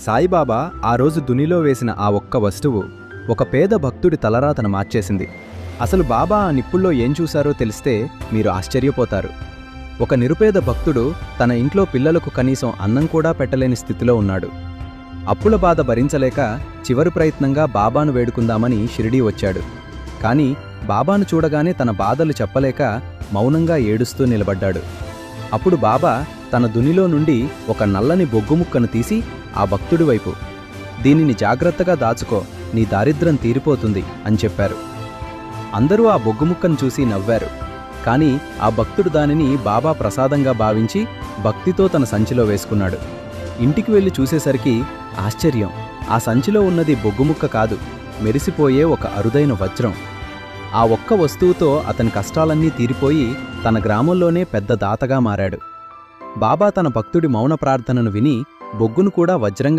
సాయిబాబా ఆ రోజు దునిలో వేసిన ఆ ఒక్క వస్తువు ఒక పేద భక్తుడి తలరాతను మార్చేసింది. అసలు బాబా ఆ నిప్పుల్లో ఏం చూశారో తెలిస్తే మీరు ఆశ్చర్యపోతారు. ఒక నిరుపేద భక్తుడు తన ఇంట్లో పిల్లలకు కనీసం అన్నం కూడా పెట్టలేని స్థితిలో ఉన్నాడు. అప్పుల బాధ భరించలేక చివరి ప్రయత్నంగా బాబాను వేడుకుందామని షిరిడీ వచ్చాడు. కాని బాబాను చూడగానే తన బాధలు చెప్పలేక మౌనంగా ఏడుస్తూ నిలబడ్డాడు. అప్పుడు బాబా తన దునిలో నుండి ఒక నల్లని బొగ్గుముక్కను తీసి ఆ భక్తుడి వైపు, "దీనిని జాగ్రత్తగా దాచుకో, నీ దారిద్ర్యం తీరిపోతుంది" అని చెప్పారు. అందరూ ఆ బొగ్గుముక్కను చూసి నవ్వారు. కాని ఆ భక్తుడు దానిని బాబా ప్రసాదంగా భావించి భక్తితో తన సంచిలో వేసుకున్నాడు. ఇంటికి వెళ్లి చూసేసరికి ఆశ్చర్యం, ఆ సంచిలో ఉన్నది బొగ్గుముక్క కాదు, మెరిసిపోయే ఒక అరుదైన వజ్రం. ఆ ఒక్క వస్తువుతో అతని కష్టాలన్నీ తీరిపోయి తన గ్రామంలోనే పెద్ద దాతగా మారాడు. బాబా తన భక్తుడి మౌన ప్రార్థనను విని బొగ్గును కూడా వజ్రంగా